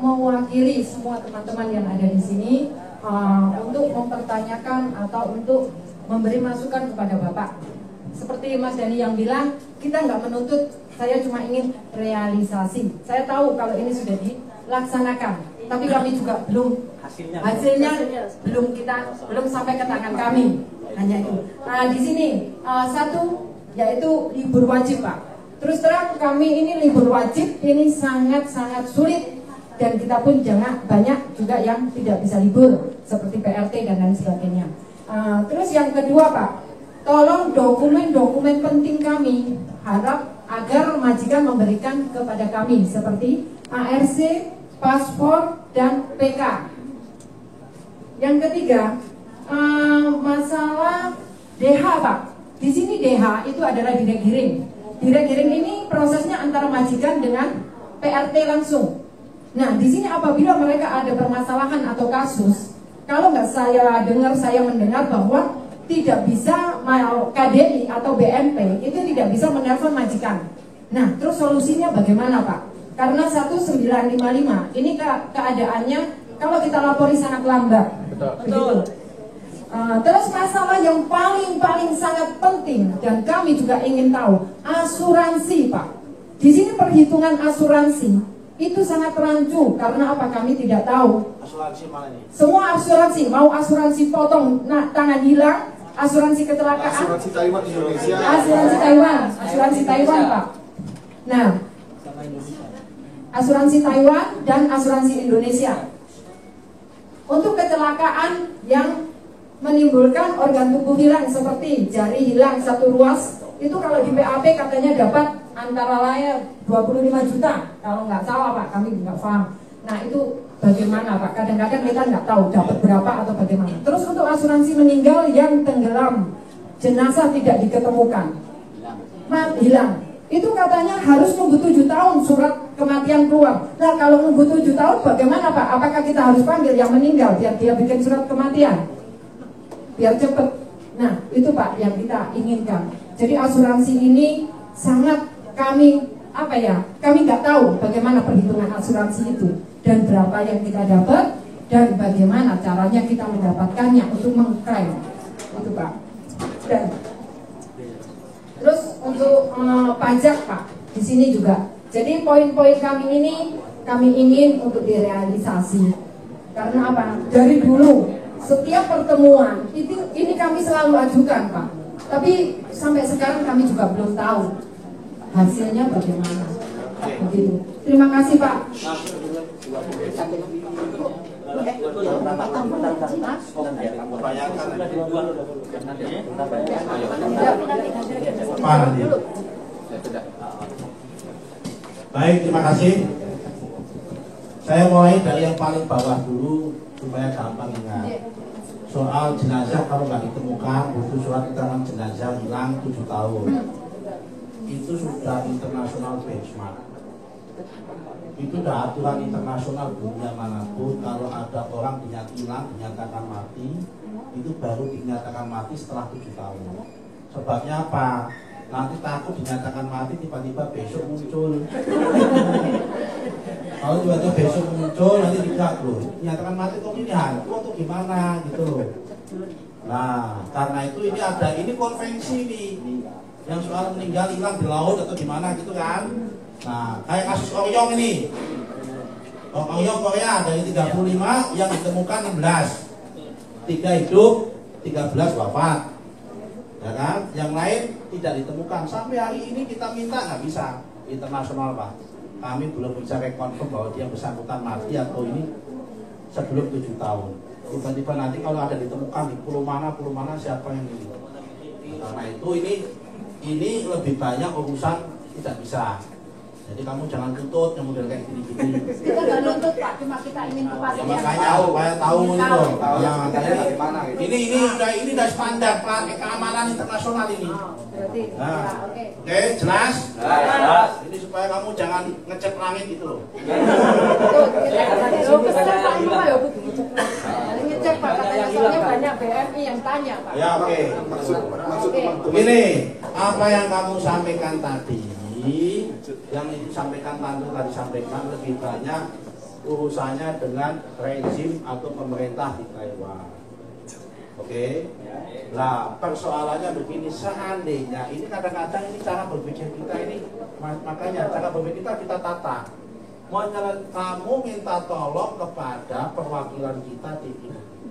mewakili semua teman-teman yang ada di sini untuk mempertanyakan atau untuk memberi masukan kepada Bapak. Seperti Mas Dhani yang bilang, kita nggak menuntut, saya cuma ingin realisasi. Saya tahu kalau ini sudah dilaksanakan, tapi kami juga belum hasilnya belum sampai ke tangan kami. Hanya itu. Nah, di sini satu yaitu libur wajib, Pak. Terus terang kami ini libur wajib ini sangat-sangat sulit, dan kita pun jangan banyak juga yang tidak bisa libur seperti PRT dan lain sebagainya. Terus yang kedua, Pak, tolong dokumen-dokumen penting kami harap agar majikan memberikan kepada kami seperti ARC, paspor, dan PK. Yang ketiga, masalah DH, Pak. Di sini DH itu adalah direk giring. Direk giring ini prosesnya antara majikan dengan PRT langsung. Nah, di sini apabila mereka ada permasalahan atau kasus, kalau nggak saya mendengar bahwa tidak bisa KDI atau BNP itu tidak bisa menelpon majikan. Nah, terus solusinya bagaimana, Pak? Karena 1955 ini keadaannya kalau kita lapori sangat lambat. Betul. Terus masalah yang paling sangat penting dan kami juga ingin tahu, asuransi, Pak. Di sini perhitungan asuransi itu sangat rancu. Karena apa? Kami tidak tahu. Asuransi mana nih? Semua asuransi, mau asuransi potong tangan hilang, asuransi kecelakaan, asuransi Taiwan Indonesia, asuransi Taiwan, Pak. Nah, asuransi Taiwan dan asuransi Indonesia. Untuk kecelakaan yang menimbulkan organ tubuh hilang seperti jari hilang satu ruas, itu kalau di PAP katanya dapat antara lain 25 juta. Kalau nggak salah, Pak, kami nggak paham. Nah, itu bagaimana, Pak? Kadang-kadang kita nggak tahu dapat berapa atau bagaimana. Terus untuk asuransi meninggal yang tenggelam, jenazah tidak diketemukan, hilang. Itu katanya harus nunggu 7 tahun surat kematian keluar. Nah, kalau nunggu 7 tahun bagaimana, Pak? Apakah kita harus panggil yang meninggal biar dia bikin surat kematian? Biar cepet. Nah, itu, Pak, yang kita inginkan. Jadi asuransi ini sangat kami nggak tahu bagaimana perhitungan asuransi itu dan berapa yang kita dapat dan bagaimana caranya kita mendapatkannya untuk mengklaim itu, Pak. Dan terus untuk pajak, Pak, di sini juga. Jadi poin-poin kami ini kami ingin untuk direalisasi. Karena apa? Dari dulu setiap pertemuan ini kami selalu ajukan, Pak. Tapi sampai sekarang kami juga belum tahu hasilnya bagaimana. Begitu. Terima kasih, Pak. Baik, terima kasih. Saya mulai dari yang paling bawah dulu supaya gampang ingat. Soal jenazah kalau nggak ditemukan butuh surat keterangan jenazah hilang 7 tahun. Itu sudah internasional benchmark. Itu sudah aturan internasional dunia manapun. Kalau ada orang dinyatakan mati, itu baru dinyatakan mati setelah 7 tahun. Sebabnya apa? Nanti takut dinyatakan mati tiba-tiba besok muncul. Kalau tiba-tiba besok muncul nanti tidak loh. Dinyatakan mati kok ini hantu atau gimana gitu loh. Nah, karena itu ini konvensi nih. Yang soal meninggal hilang di laut atau gimana gitu kan. Nah, kayak kasus Ouyong ini. Ouyong Korea dari 35 yang ditemukan 16. 3 hidup, 13 wafat. Ya kan? Yang lain tidak ditemukan. Sampai hari ini kita minta nggak bisa. Internasional, Pak. Kami belum bisa rekonfirm bahwa dia bersangkutan mati atau ini sebelum 7 tahun. Tiba-tiba nanti kalau ada ditemukan di pulau mana siapa yang ini. Karena itu ini lebih banyak urusan tidak bisa. Jadi kamu jangan tuntut yang model kayak gini-gini. Kita nggak nuntut, Pak, cuma kita ingin kepastian. Ya makanya supaya tahu ini loh. Ini udah standar keamanan internasional ini. Berarti, oke, jelas? Jelas. Ini supaya kamu jangan ngecek langit gitu loh. Ngecek, Pak, katanya soalnya banyak BMI yang tanya, Pak. Ya, oke. Begini, apa yang kamu sampaikan tadi, yang disampaikan tadi sampaikan lebih banyak urusannya dengan rezim atau pemerintah di Taiwan. Oke, nah persoalannya begini, seandainya ini kadang-kadang ini cara berpikir kita ini, makanya cara berpikir kita tata. Kamu minta tolong kepada perwakilan kita di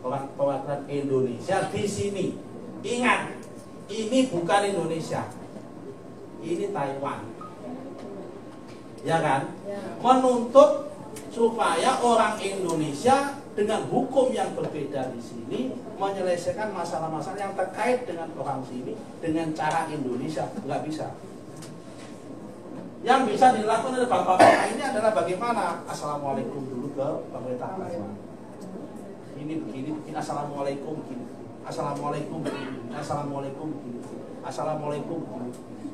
perwakilan Indonesia di sini. Ingat, ini bukan Indonesia, ini Taiwan, ya kan? Menuntut supaya orang Indonesia dengan hukum yang berbeda di sini menyelesaikan masalah-masalah yang terkait dengan orang sini dengan cara Indonesia. Nggak bisa. Yang bisa dilakukan oleh bapak-bapak ini adalah bagaimana assalamualaikum dulu ke pemerintah Taiwan. Ini begini, assalamualaikum begini, assalamualaikum begini, assalamualaikum begini, assalamualaikum begini.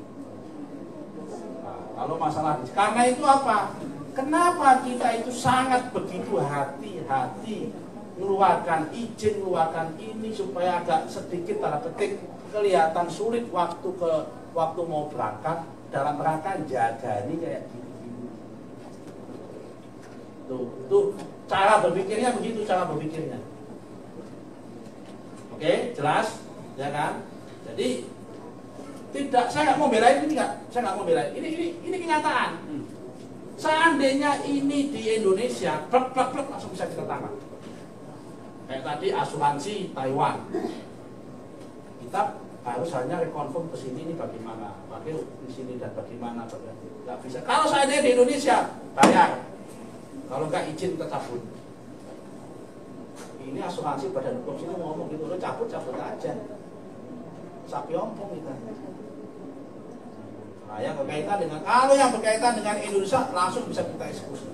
Nah, lalu masalah karena itu apa? Kenapa kita itu sangat begitu hati-hati mengeluarkan izin, mengeluarkan ini supaya agak sedikit tanda petik kelihatan sulit waktu mau berangkat dalam rangka jaga ini kayak gini. Tuh cara berpikirnya begitu, cara berpikirnya. Oke, jelas, ya kan? Jadi tidak, saya nggak mau belain ini nggak, saya nggak mau belain. Ini kenyataan. Seandainya ini di Indonesia, plek langsung bisa kita tangkap. Kayak tadi asuransi Taiwan, kita harus hanya rekonfirm ke sini ini bagaimana, pakai di sini dan bagaimana, nggak bisa. Kalau seandainya di Indonesia bayar, kalau nggak izin kita cabut. Ini asuransi badan hukum sini ngomong gitu, lo cabut aja, sapi ompong kita. Nah, yang berkaitan dengan kalau yang berkaitan dengan Indonesia langsung bisa kita eksekusi.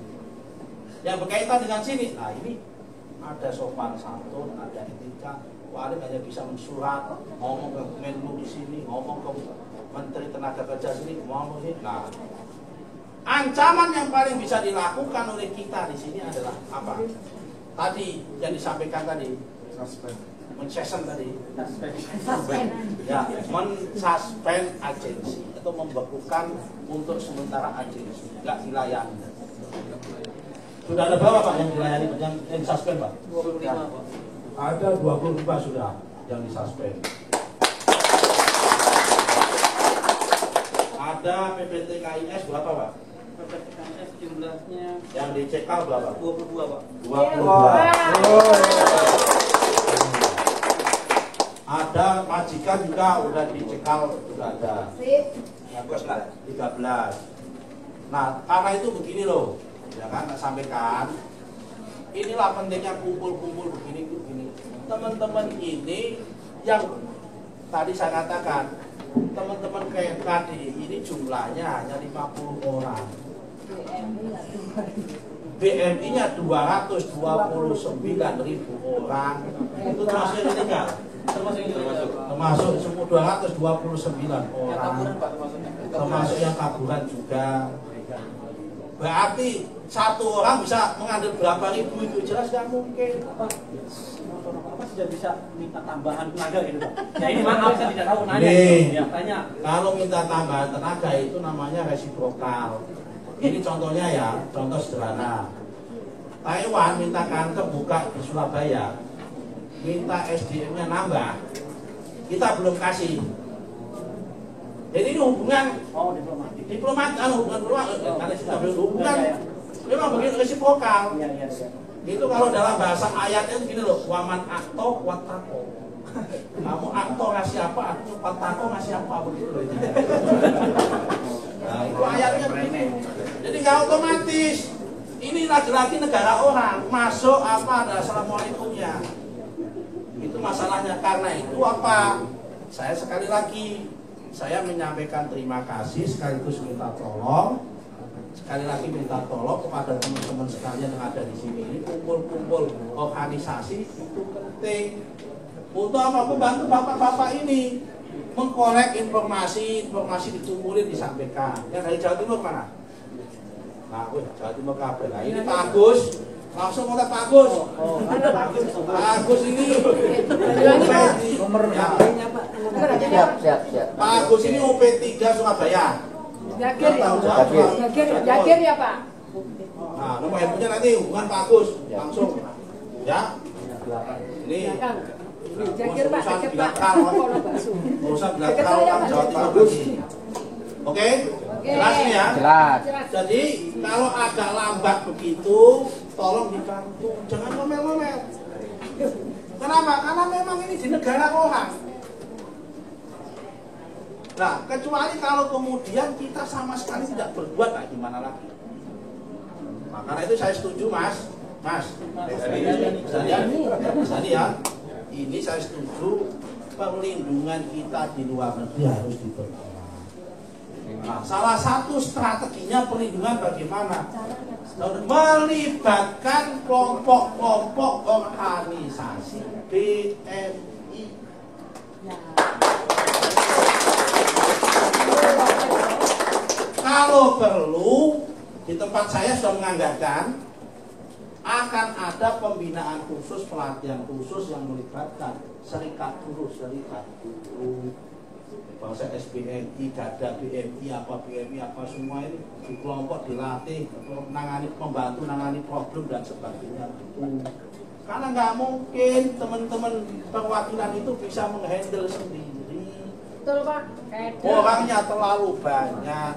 Yang berkaitan dengan sini, nah ini ada sopan santun, ada etika. Paling hanya bisa mensurat, ngomong ke Menlu di sini, ngomong ke Menteri Tenaga Kerja sini, ngomong sini. Nah, ancaman yang paling bisa dilakukan oleh kita di sini adalah apa? Tadi yang disampaikan tadi, men-suspend tadi, ya, men-suspend agensi atau membekukan untuk sementara agensi, nggak dilayani. Sudah ada berapa Pak yang dilayani, yang suspend Pak? 25 Pak. Ada 25 sudah yang disuspend. Ada PPTKIS berapa Pak? PPTKIS jumlahnya yang dicekal berapa? 22 Pak. 22. Ada majikan juga udah dicekal, sudah ada. 13. Nah, karena itu begini loh, ya kan, sampaikan. Inilah pentingnya kumpul-kumpul begini. Teman-teman ini yang tadi saya katakan, teman-teman kayak KDI ini jumlahnya hanya 50 orang. BMI-nya 229.000 orang. Itu termasuk ini enggak? Termasuk semua 229 orang. Termasuk yang kaburan juga. Berarti satu orang bisa mengambil berapa ribu, itu jelas nggak mungkin. Apa sudah bisa minta tambahan tenaga gitu Pak? Ya ini maaf saya tidak tahu nanya. Ya, tanya. Kalau minta tambahan tenaga itu namanya resiprokal. Ini contohnya ya, contoh sederhana. Taiwan minta kantor buka di Surabaya, minta SDM-nya nambah, kita belum kasih. Jadi ini hubungan diplomat, hubungan karena kita hubungan memang begitu resiprokal. Itu kalau dalam bahasa ayatnya begini loh, waman akto watako. Kamu akto ngasih apa, aku watako ngasih apa, begitu loh. Nah, itu ayatnya begini. Jadi nggak otomatis. Ini lagi-lagi negara orang masuk apa ada assalamualaikumnya. Itu masalahnya. Karena itu apa? Saya sekali lagi saya menyampaikan terima kasih sekaligus minta tolong. Sekali lagi minta tolong kepada teman-teman sekalian yang ada di sini. Ini kumpul-kumpul organisasi itu penting. Untuk apa? Membantu bapak-bapak ini mengkorek informasi dikumpulin disampaikan. Yang dari Jawa Timur mana? Nah, Jawa Timur kabel. Nah, ini Pak Agus. Langsung mau Pak Agus. Pak Agus ini nomor HP-nya Pak. Siap. Pak Agus ini UP3 Surabaya. Jakir ya Pak. Nah, Nah, nomor handphonenya nanti hubungan Pak Agus langsung. Ya. Ini Jagir Pak, jagir Pak. urusan bilateral Kang Jawa Timur. Oke? Jelas ini ya? Jelas. Jadi kalau agak lambat begitu, tolong dibantu, jangan ngomel-ngomel. Kenapa? Karena memang ini di negara orang. Nah, kecuali kalau kemudian kita sama sekali tidak berbuat, nah gimana lagi? Nah, karena itu saya setuju, Mas. Tadi ya, ini saya setuju perlindungan kita di luar negeri harus diperkuat. Nah, salah satu strateginya perlindungan bagaimana? Melibatkan kelompok-kelompok organisasi BNI. Kalau perlu, di tempat saya sudah menganggarkan akan ada pembinaan khusus, pelatihan khusus yang melibatkan serikat buruh, bangsa SBNI, GADA, BMI, apa semua ini di kelompok dilatih, membantu menangani problem dan sebagainya. Karena nggak mungkin teman-teman perwakilan itu bisa menghandle sendiri. Betul Pak. Orangnya terlalu banyak.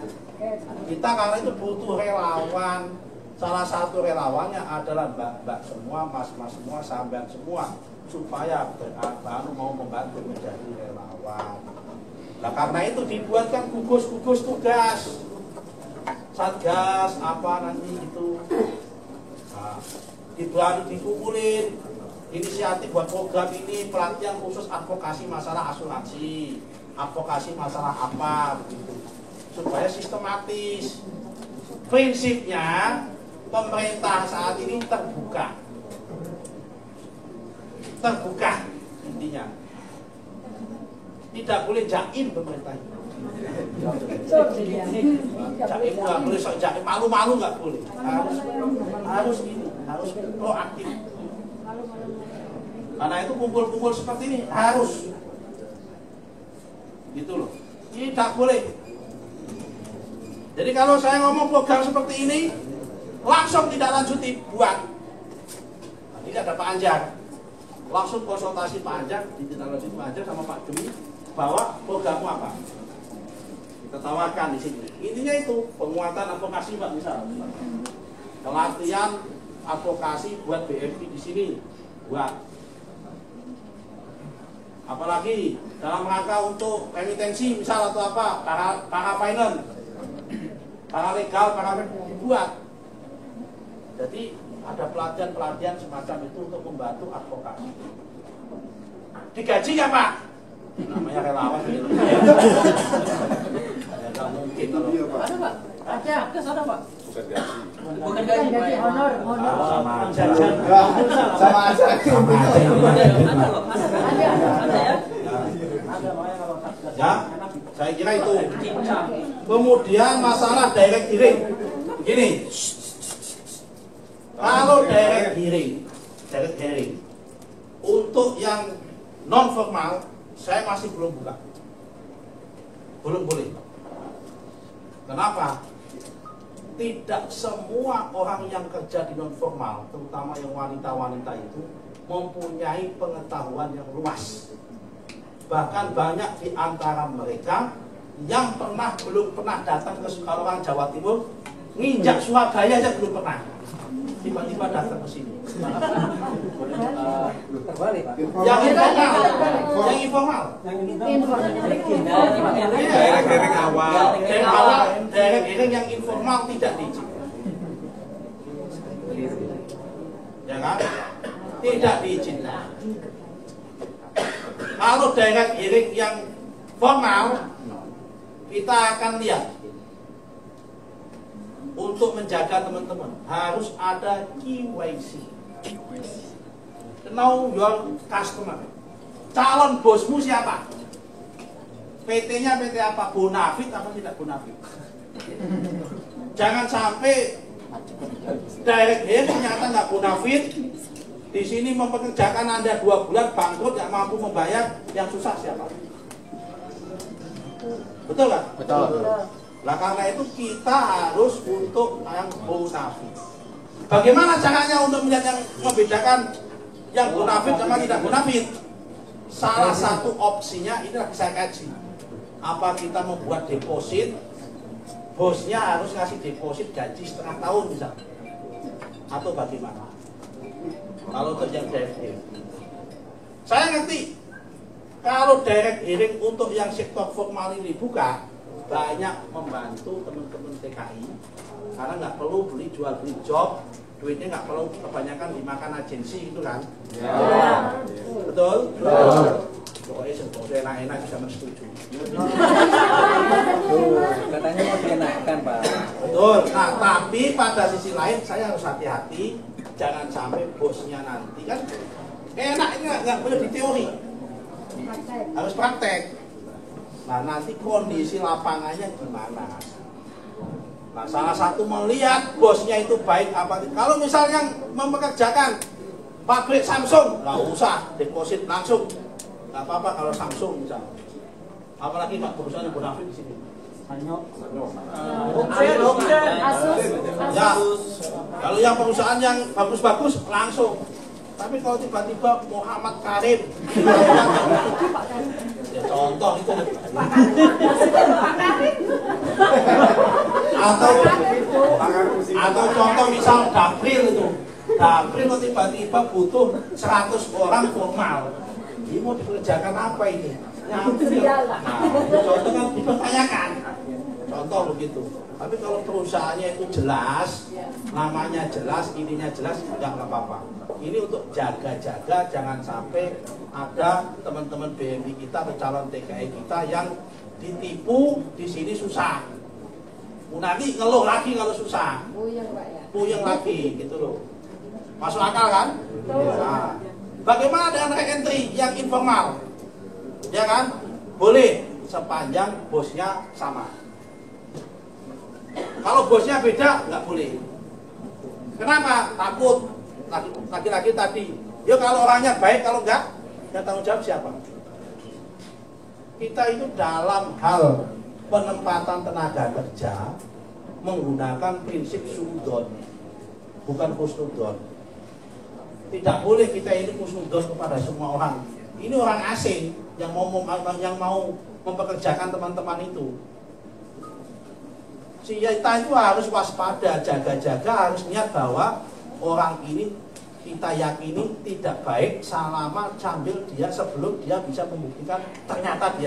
Kita karena itu butuh relawan. Salah satu relawannya adalah mbak-mbak semua, mas-mas semua, sampean semua, supaya baru mau membantu menjadi relawan. Nah karena itu dibuatkan gugus-gugus tugas, satgas apa nanti itu, nah, baru dikumpulin inisiatif buat program ini, pelatihan khusus advokasi masalah asuransi, advokasi masalah apa begitu, supaya sistematis. Prinsipnya pemerintah saat ini terbuka intinya, tidak boleh jaim pemerintah. Jaim nggak boleh, jaim malu-malu nggak boleh. Harus ini, harus proaktif. Karena itu kumpul-kumpul seperti ini harus, gitu loh. Tidak boleh. Jadi kalau saya ngomong program seperti ini, langsung tidak lanjuti, buat. Nah, ini ada Pak Anjar, langsung konsultasi Pak Anjar, ditindaklanjuti Pak Anjar sama Pak Demi, bahwa programmu apa? Kita tawarkan di sini. Intinya itu penguatan advokasi Pak, misal pelatihan advokasi buat BMI di sini, buat. Apalagi dalam rangka untuk remitensi misal atau apa, para finance, para legal, dibuat. Jadi ada pelatihan-pelatihan semacam itu untuk membantu advokasi. Digaji nggak Pak? Namanya relawan gitu. Nggak mungkin kalau. Ada Pak? Ada Pak? Bukan gaji, honor. Sama aja. Sama aja. Ada ya? Ya, saya kira itu. Kemudian masalah direct hearing. Begini. Kalau direct hearing untuk yang non formal, saya masih belum buka, belum boleh. Kenapa? Tidak semua orang yang kerja di non formal, terutama yang wanita-wanita itu, mempunyai pengetahuan yang luas. Bahkan banyak di antara mereka yang belum pernah datang ke Sukarman, Jawa Timur, nginjak Surabaya aja belum pernah. Tiba-tiba datang ke sini. Terbalik Pak. Yang informal. Direct awal. Direct yang informal tidak diizinkan. Ya kan? Tidak diizinkan. Kalau direct hearing yang formal, kita akan lihat. Untuk menjaga teman-teman harus ada KYC, know your customer. Calon bosmu siapa? PT-nya PT apa? Bonafit apa tidak bonafit? Jangan sampai direct hearing ternyata nggak bonafit. Di sini mempekerjakan Anda 2 bulan bangkrut, nggak mampu membayar, yang susah siapa? Betul nggak? Betul. Nah karena itu kita harus untuk yang bonafit. Bagaimana caranya untuk melihat yang membedakan yang bonafit sama tidak bonafit? Salah satu opsinya ini lagi saya kaji. Apa kita membuat deposit, bosnya harus ngasih deposit gaji setengah tahun misalnya, atau bagaimana? Kalau untuk yang direct hiring, saya ngerti. Kalau direct hiring untuk yang sektor formal ini dibuka, banyak membantu teman-teman TKI karena nggak perlu jual beli job, duitnya nggak perlu kebanyakan dimakan agensi gitu kan? Ya. Betul? Pokoknya sebetulnya enak-enak bisa setuju. Katanya mau dienakkan, Pak. Betul. Nah, tapi pada sisi lain saya harus hati-hati, jangan sampai bosnya nanti kan enak ini nggak boleh di teori, harus praktek. Nah, nanti kondisi lapangannya gimana? Nah, salah satu melihat bosnya itu baik apa. Kalau misalnya mempekerjakan pabrik Samsung, nggak usah deposit langsung, nggak apa-apa kalau Samsung misalnya. Apalagi Pak perusahaan yang bonafit di sini. Asus. Ya, kalau yang perusahaan yang bagus-bagus langsung. Tapi kalau tiba-tiba Muhammad Karim, ya contoh itu. Atau contoh misal Dapril itu. Dapril kalau tiba-tiba butuh 100 orang formal. Ini mau dikerjakan apa ini? Nah, contoh kan dipertanyakan. Contoh begitu. Tapi kalau perusahaannya itu jelas, namanya jelas, ininya jelas, nggak apa-apa. Ini untuk jaga-jaga, jangan sampai ada teman-teman BMI kita atau calon TKI kita yang ditipu di sini susah. Nanti ngeluh lagi kalau susah. Puyeng lagi, gitu loh. Masuk akal kan? Nah, bagaimana dengan re-entry yang informal? Ya kan? Boleh sepanjang bosnya sama. Kalau bosnya beda, nggak boleh. Kenapa? Takut. Laki-laki tadi. Ya kalau orangnya baik, kalau nggak, yang tanggung jawab siapa? Kita itu dalam hal penempatan tenaga kerja menggunakan prinsip suudon, bukan husnudon. Tidak boleh kita ini husnudon kepada semua orang. Ini orang asing yang mau mempekerjakan teman-teman itu. Si kita itu harus waspada, jaga-jaga, harus niat bahwa orang ini kita yakini tidak baik selama sambil dia sebelum dia bisa membuktikan ternyata dia